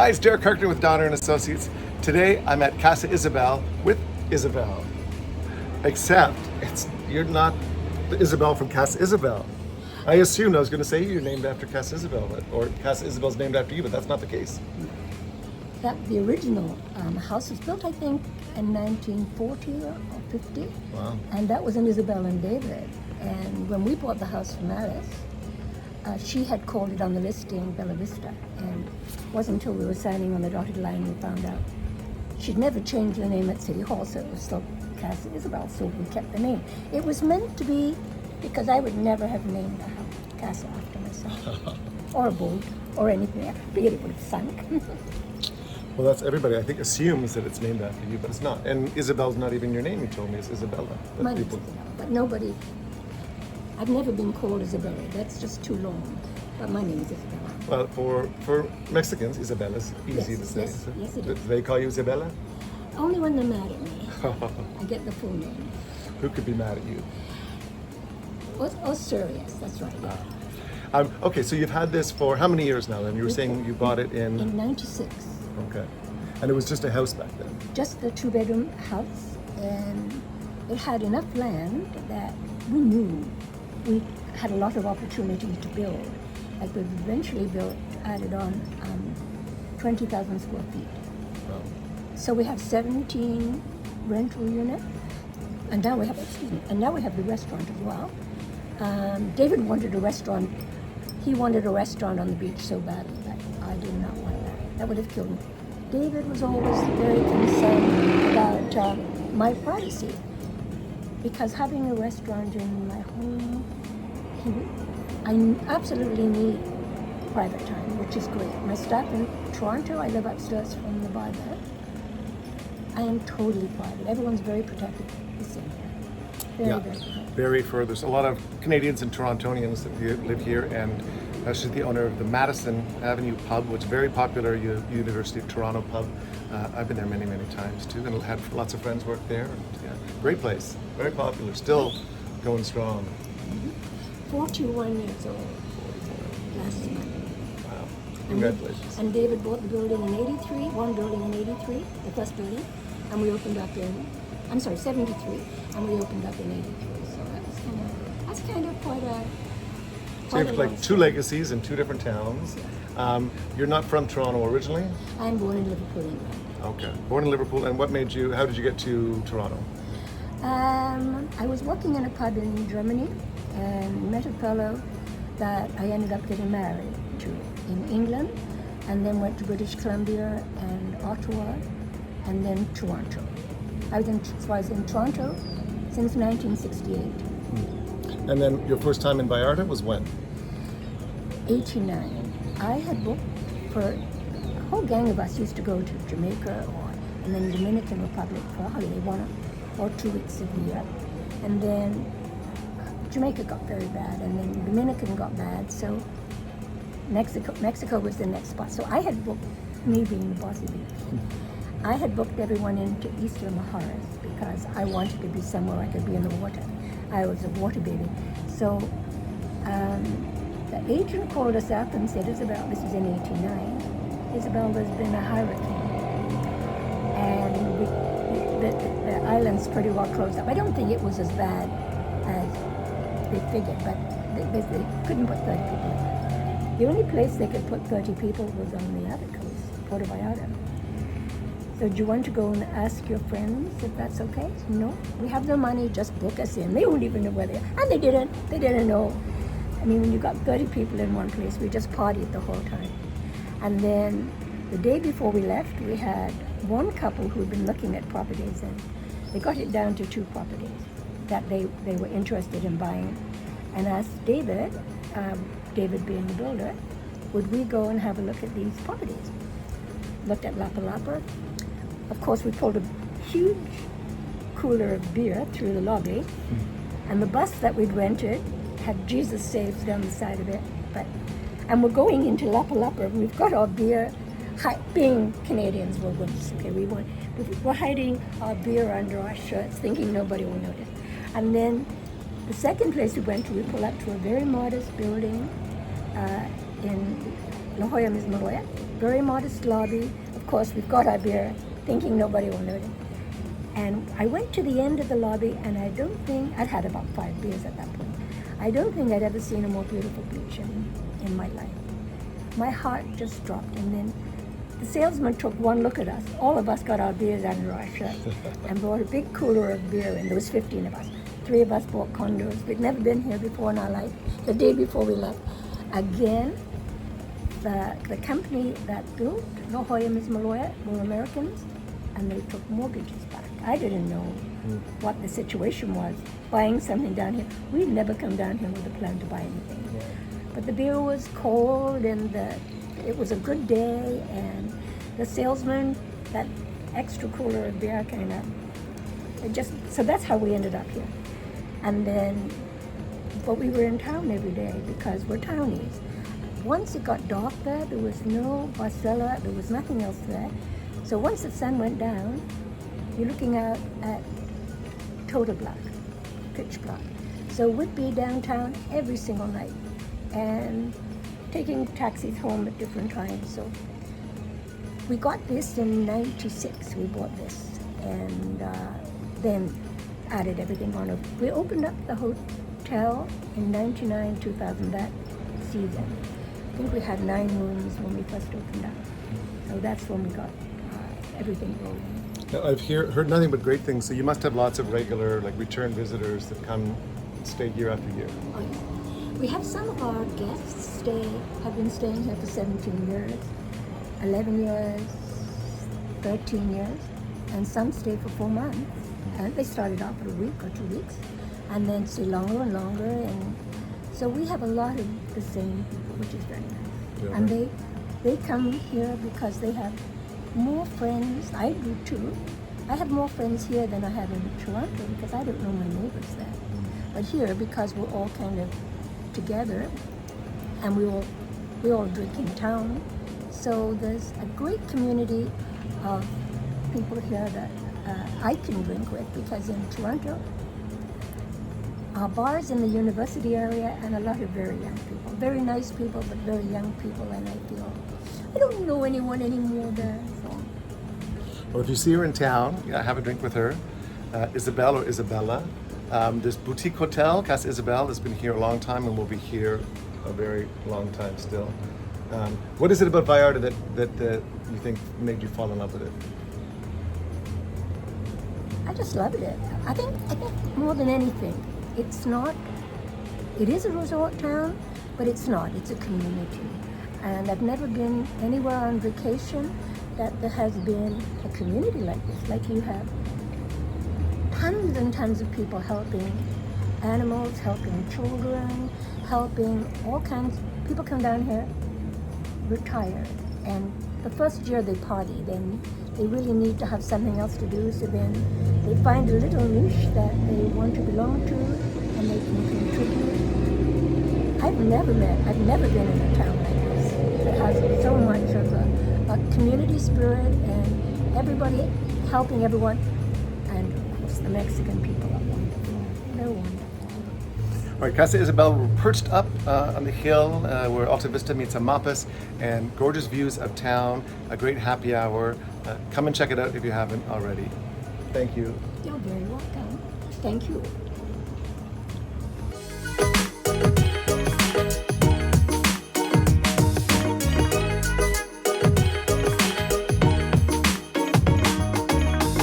guys, Derek Harkner with Donner and Associates. Today I'm at Casa Isabel with Isabel. Except you're not the Isabel from Casa Isabel. I assumed I was going to say you're named after Casa Isabel, or Casa Isabel's named after you, but that's not the case. The original house was built, I think, in 1940 or 50. Wow. And that was in Isabel and David. And when we bought the house from Alice, she had called it on the listing Bella Vista. And it wasn't until we were signing on the dotted line we found out she'd never changed the name at City Hall, so it was still Casa Isabel, so we kept the name. It was meant to be, because I would never have named a house Casa after myself, or a boat, or anything. I figured it would have sunk. Well, that's everybody, I think, assumes that it's named after you, but it's not. And Isabel's not even your name, you told me. It's Isabella. My name's Isabella, but nobody, I've never been called Isabella. That's just too long. But my name is Isabella. Well, for Mexicans, Isabella's easy to say. Yes, it Do is. they call you Isabella? Only when they're mad at me. I get the full name. Who could be mad at you? Oh, serious, that's right. Yeah. Okay, so you've had this for how many years now? And you were saying you bought it in... In 96. Okay. And it was just a house back then? Just a two-bedroom house, and it had enough land that we knew we had a lot of opportunity to build. Like we've eventually added on 20,000 square feet. Wow. So we have 17 rental units, and now we have, the restaurant as well. David wanted a restaurant. He wanted a restaurant on the beach so badly that I did not want that. That would have killed me. David was always very concerned about my privacy, because having a restaurant in my home, I absolutely need private time, which is great. My staff in Toronto, I live upstairs from the bar there. I am totally private. Everyone's very protective. Listen, very protective. Very fur. There's a lot of Canadians and Torontonians that live here, and she's the owner of the Madison Avenue pub, which is very popular University of Toronto pub. I've been there many, many times too, and had lots of friends work there. And, yeah, great place, very popular, still going strong. 41 years old last month. Wow, congratulations. And David bought the building in 83, one building in 83, the first building, and we opened up in, 73, and we opened up in 83. So that's kind of quite a... So you have like two legacies in two different towns. You're not from Toronto originally? I'm born in Liverpool, England. Okay, born in Liverpool. And how did you get to Toronto? I was working in a pub in Germany and met a fellow that I ended up getting married to in England, and then went to British Columbia and Ottawa, and then Toronto. I was in Toronto since 1968. And then your first time in Vallarta was when? 89. I had booked for, a whole gang of us used to go to Jamaica and then Dominican Republic for a holiday, 1 or 2 weeks of the year. And then Jamaica got very bad, and then Dominican got bad, so Mexico was the next spot. So I had booked, me being the bossy bitch, I had booked everyone into Eastern Maharas because I wanted to be somewhere I could be in the water. I was a water baby. So the agent called us up and said, Isabel, this is in 89, Isabel, there's been a hurricane. And the island's pretty well closed up. I don't think it was as bad as they figured, but they couldn't put 30 people in. The only place they could put 30 people was on the other coast, Puerto Vallarta. So do you want to go and ask your friends if that's okay? No, we have the money, just book us in. They won't even know where they are. And they didn't know. I mean, when you got 30 people in one place, we just partied the whole time. And then the day before we left, we had one couple who'd been looking at properties, and they got it down to 2 properties that they were interested in buying, and asked David, David being the builder, would we go and have a look at these properties? Looked at Lapa Lapa. Of course, we pulled a huge cooler of beer through the lobby, and the bus that we'd rented had Jesus Saves down the side of it. And we're going into Lapa Lapa, and we've got our beer. Being Canadians, we're hiding our beer under our shirts, thinking nobody will notice. And then the second place we went to, we pulled up to a very modest building in La Jolla, Miss Maloya, very modest lobby. Of course, we've got our beer, thinking nobody will notice. And I went to the end of the lobby, and I don't think, I'd had about 5 beers at that point. I don't think I'd ever seen a more beautiful beach in my life. My heart just dropped, and then the salesman took one look at us. All of us got our beers under our shirt and brought a big cooler of beer, and there was 15 of us. 3 of us bought condos. We'd never been here before in our life. The day before we left, again, the company that built La Jolla Miss Maloya were Americans, and they took mortgages back. I didn't know what the situation was, buying something down here. We'd never come down here with a plan to buy anything. But the beer was cold, and it was a good day, and the salesman, that extra cooler of beer kind of, so that's how we ended up here. And then, but we were in town every day because we're townies. Once it got dark there was no Barcella, there was nothing else there. So once the sun went down, you're looking out at total black, pitch black. So we'd be downtown every single night and taking taxis home at different times. So we got this in '96, we bought this, and then added everything on it. We opened up the hotel in '99, 2000, that season. I think we had 9 rooms when we first opened up. So that's when we got everything rolling. Now, I've heard nothing but great things, so you must have lots of regular, like return visitors that come and stay year after year. Oh, yeah. We have some of our guests have been staying here for 17 years, 11 years, 13 years, and some stay for 4 months. And they started off for a week or 2 weeks, and then stay longer and longer. And so we have a lot of the same people, which is very nice. Yeah, and right. they come here because they have more friends. I do too. I have more friends here than I have in Toronto because I don't know my neighbors there. But here, because we're all kind of together, and we all drink in town, so there's a great community of people here that I can drink with, because in Toronto, our bars in the university area, and a lot of very young people, very nice people, but very young people, and I feel I don't know anyone anymore there. So. Well, if you see her in town, have a drink with her. Isabel or Isabella. This boutique hotel, Casa Isabel, has been here a long time and will be here a very long time still. What is it about Vallarta that you think made you fall in love with it? I just loved it. I think more than anything, it is a resort town, but it's not. It's a community. And I've never been anywhere on vacation that there has been a community like this. Like you have tons and tons of people helping animals, helping children, helping all kinds. People come down here retired, and the first year they party, then they really need to have something else to do, so then they find a little niche that they want to belong to, and they can contribute. I've never been in a town like this that has so much of a community spirit and everybody helping everyone, and of course the Mexican people are wonderful. They're wonderful. All right, Casa Isabel, we're perched up on the hill where Alta Vista meets Amapas, and gorgeous views of town, a great happy hour. Come and check it out if you haven't already. Thank you. You're very welcome. Thank you.